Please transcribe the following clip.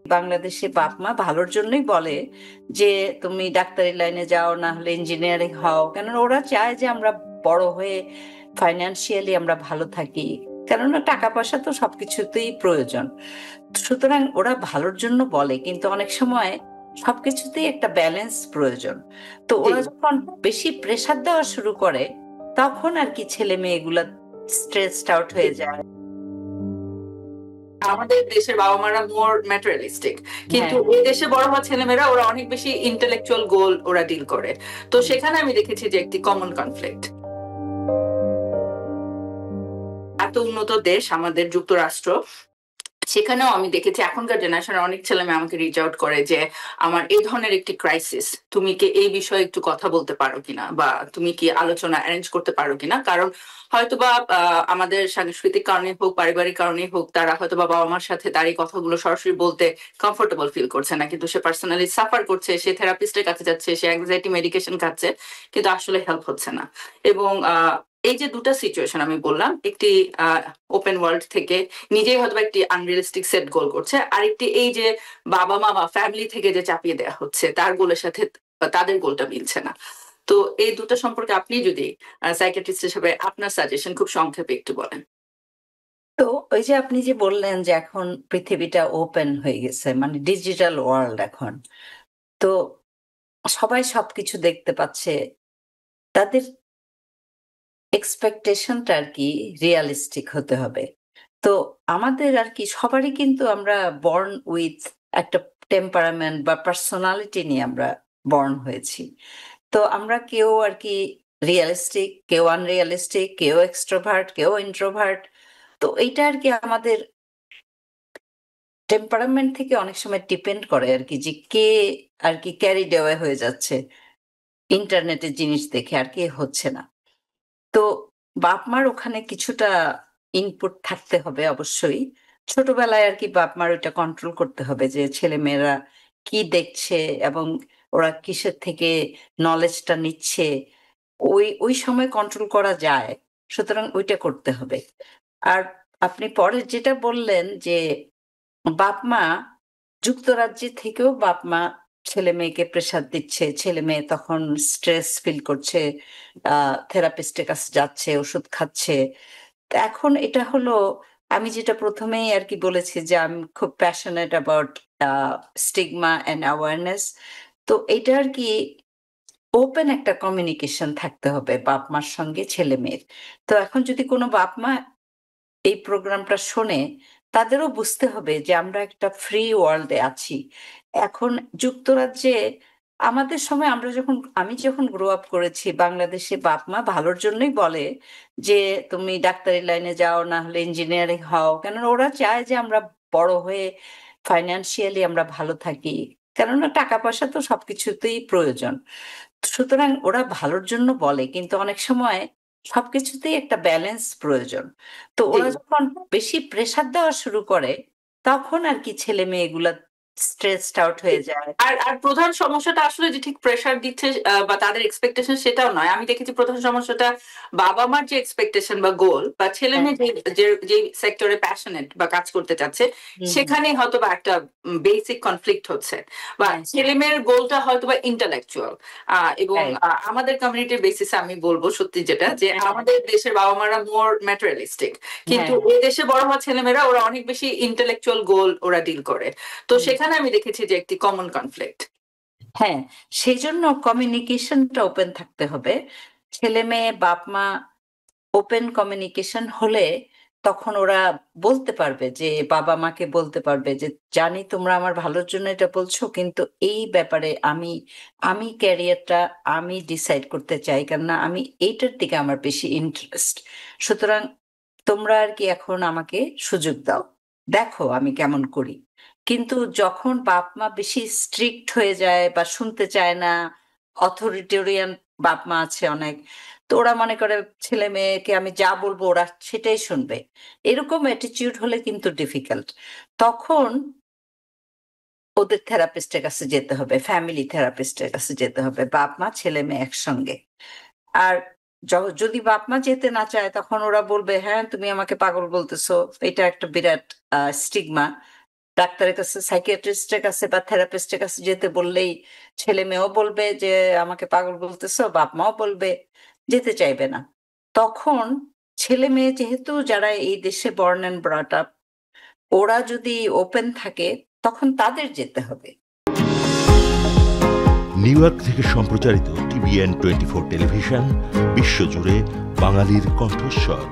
বাংলাদেশে বাপ মা ভালোর জন্যই বলে যে তুমি ডাক্তারি লাইনে যাও, না হলে ইঞ্জিনিয়ারিং হও, কেননা ওরা চায় যে আমরা বড় হয়ে ফাইন্যান্সিয়ালি আমরা ভালো থাকি, কেননা টাকা পয়সা তো সবকিছুতেই প্রয়োজন। সুতরাং ওরা ভালোর জন্য বলে, কিন্তু অনেক সময় সবকিছুতেই একটা ব্যালেন্স প্রয়োজন। তো জি। ওরা যখন বেশি প্রেসার দেওয়া শুরু করে, তখন আর কি ছেলে মেয়েগুলা স্ট্রেসড আউট হয়ে যায়। আমাদের দেশের বাবা মারা মোর ম্যাটেরিয়ালিস্টিক, কিন্তু হ্যাঁ। এই দেশে বড় হওয়া ছেলেমেয়েরা ওরা অনেক বেশি ইন্টেলেকচুয়াল গোল ওরা ডিল করে। তো সেখানে আমি দেখেছি যে একটি কমন কনফ্লিক্ট। এত উন্নত দেশ আমাদের যুক্তরাষ্ট্র, সেখানেও আমি দেখেছি এখনকার জেনারেশনের অনেক ছেলে মেয়ে আমাকে রিচ আউট করে যে আমার এই ধরনের একটি ক্রাইসিস, তুমি কি এই বিষয়ে একটু কথা বলতে পারো কিনা, বা তুমি কি আলোচনা অ্যারেঞ্জ করতে পারো কিনা। কারণ হয়তোবা আমাদের সাংস্কৃতিক কারণে হোক, পারিবারিক কারণে হোক, তারা হয়তো বাবা মার সাথে তার এই কথাগুলো সরাসরি বলতে কমফোর্টেবল ফিল করছে না, কিন্তু সে পার্সোনালি সাফার করছে, সে থেরাপিস্টের কাছে যাচ্ছে, সে অ্যাংজাইটি মেডিকেশন খাচ্ছে, কিন্তু আসলে হেল্প হচ্ছে না। এবং এই যে দুটা সিচুয়েশন আমি বললাম, একটি ওপেন ওয়ার্ল্ড থেকে নিজেই হয়তো একটি আনরিয়েলিস্টিক সেট গোল করছে, আরেকটি এই যে বাবা মা বা ফ্যামিলি থেকে যে চাপিয়ে দেওয়া হচ্ছে তার গোলের সাথে তাদের গোলটা মিলছে না। তো এই দুটো সম্পর্কে আপনি যদি সাইকিয়াট্রিস্ট হিসেবে আপনার সাজেশন খুব সংক্ষেপে একটু বলেন। তো ওই যে আপনি যে বললেন যে এখন পৃথিবীটা ওপেন হয়ে গেছে, মানে ডিজিটাল ওয়ার্ল্ড এখন, তো সবাই সবকিছু দেখতে পাচ্ছে, তাদের এক্সপেকটেশনটা আর কি রিয়ালিস্টিক হতে হবে। তো আমাদের আর কি সবারই কিন্তু আমরা বর্ন উইথ একটা টেম্পারামেন্ট বা পার্সোনালিটি নিয়ে আমরা বর্ন হয়েছি। তো আমরা কেউ আর কি রিয়ালিস্টিক, কেউ আনরিয়ালিস্টিক, কেউ এক্সট্রোভার্ট, কেউ ইন্ট্রোভার্ট। তো এইটা আর কি আমাদের টেম্পারামেন্ট থেকে অনেক সময় ডিপেন্ড করে আর কি, যে কে আর কি ক্যারিড অ্যাওয়ে হয়ে যাচ্ছে ইন্টারনেটের জিনিস দেখে, আর কে হচ্ছে না। তো বাপ মার ওখানে কিছুটা ইনপুট থাকতে হবে অবশ্যই। ছোটবেলায় আর কি বাপ মার ওইটা কন্ট্রোল করতে হবে যে ছেলে মেয়েরা কি দেখছে এবং ওরা কিসের থেকে নলেজটা নিচ্ছে, ওই ওই সময় কন্ট্রোল করা যায়। সুতরাং ওইটা করতে হবে। আর আপনি পরে যেটা বললেন যে বাপ মা যুক্তরাজ্যে থেকেও বাপ মা ছেলে মেয়েকে প্রেসার দিচ্ছে, ছেলে মেয়ে তখন স্ট্রেস ফিল করছে, থেরাপিস্টের কাছে যাচ্ছে, ওষুধ খাচ্ছে। তো এখন এটা হলো, আমি যেটা প্রথমেই আর কি বলেছি যে আমি খুব passionate about stigma and awareness. তো এটা আর কি ওপেন একটা কমিউনিকেশন থাকতে হবে বাপ মার সঙ্গে ছেলে মেয়ের। তো এখন যদি কোনো বাপ মা এই প্রোগ্রামটা শোনে, তাদেরও বুঝতে হবে যে আমরা একটা ফ্রি ওয়ার্ল্ডে আছি। এখন যুক্তরাজ্যে আমাদের সময় আমি যখন গ্রো আপ করেছি, বাংলাদেশে বাপ মা ভালোর জন্যই বলে যে তুমি ডাক্তারি লাইনে যাও, না হলে ইঞ্জিনিয়ারিং হও, কেননা ওরা চায় যে আমরা বড় হয়ে ফাইন্যান্সিয়ালি আমরা ভালো থাকি, কেননা টাকা পয়সা তো সবকিছুতেই প্রয়োজন। সুতরাং ওরা ভালোর জন্য বলে, কিন্তু অনেক সময় সবকিছুতেই একটা ব্যালেন্স প্রয়োজন। তো জি। ওরা যখন বেশি প্রেসার দেওয়া শুরু করে, তখন আর কি ছেলে মেয়েগুলা স্ট্রেসড আউট হয়ে যায়। আর আর প্রধান সমস্যাটা আসলে যে ঠিক প্রেসার দিচ্ছে বা তাদের এক্সপেকটেশন সেটাও নয়। আমি দেখেছি প্রধান সমস্যাটা বাবা মার যে এক্সপেকটেশন বা গোল, বা ছেলে হ্যাঁ, মেয়ে যে সেক্টরে প্যাশনেট বা কাজ করতে চাচ্ছে, হুম, হুম, সেখানে হয়তো বা একটা বেসিক কনফ্লিক্ট হচ্ছে, বা হ্যাঁ, হ্যাঁ, ছেলে মেয়ের গোলটা হয়তো বা ইন্টালেকচুয়াল। এবং রাইট, আমাদের কমিউনিটির বেসিসে আমি বলবো সত্যি যেটা, যে হ্যাঁ, আমাদের দেশের বাবা মারা মোর ম্যাটেরিয়ালিস্টিক, কিন্তু হ্যাঁ, এই দেশে বড় হওয়া ছেলেমেয়েরা ওরা অনেক বেশি ইন্টেলেকচুয়াল গোল ওরা ডিল করে। তো হুম, সেখানে আমি দেখেছি যে একটি কমন কনফ্লিক্ট। হ্যাঁ, সেজন্য কমিউনিকেশনটা ওপেন থাকতে হবে। ছেলে মেয়ে বাপ মা ওপেন কমিউনিকেশন হলে তখন ওরা বলতে পারবে, যে বাবা-মাকে বলতে পারবে যে, "জানি তোমরা আমার ভালোর জন্য এটা বলছো, কিন্তু এই ব্যাপারে আমি ক্যারিয়ারটা আমি ডিসাইড করতে চাই। কেননা আমি এইটার দিকে আমার বেশি ইন্টারেস্ট। সুতরাং তোমরা আর কি এখন আমাকে সুযোগ দাও। দেখো আমি কেমন করি।" কিন্তু যখন বাপ-মা বেশি স্ট্রিক্ট হয়ে যায় বা শুনতে চায় না, অথরিটেরিয়ান বাপ-মা আছে অনেক। তো ওরা মনে করে ছেলে-মেয়েকে আমি যা বলবো ওরা সেটাই শুনবে। এরকম অ্যাটিটিউড হলে কিন্তু ডিফিকাল্ট। তখন ওদের থেরাপিস্টের কাছে যেতে হবে, ফ্যামিলি থেরাপিস্টের কাছে যেতে হবে। বাপ-মা, ছেলে-মেয়ে একসঙ্গে। আর যদি বাপ-মা যেতে না চায়, তখন ওরা বলবে, "হ্যাঁ, তুমি আমাকে পাগল বলতেছো।" এটা একটা বিরাট স্টিগমা। ডাক্তারের কাছে, সাইকিয়াট্রিস্টের কাছে বা থেরাপিস্টের কাছে যেতে বললেই ছেলে মেয়েও বলবে যে আমাকে পাগল বলতেছো, বাপ মাও বলবে, যেতে চাইবে না। তখন ছেলে মেয়ে যেহেতু যারা এই দেশে বর্ন অ্যান্ড ব্রট আপ, ওরা যদি ওপেন থাকে তখন তাদের যেতে হবে। নিউ ইয়র্ক থেকে সম্প্রচারিত TVN 24 টেলিভিশন, বিশ্বজুড়ে বাঙালির কণ্ঠস্বর।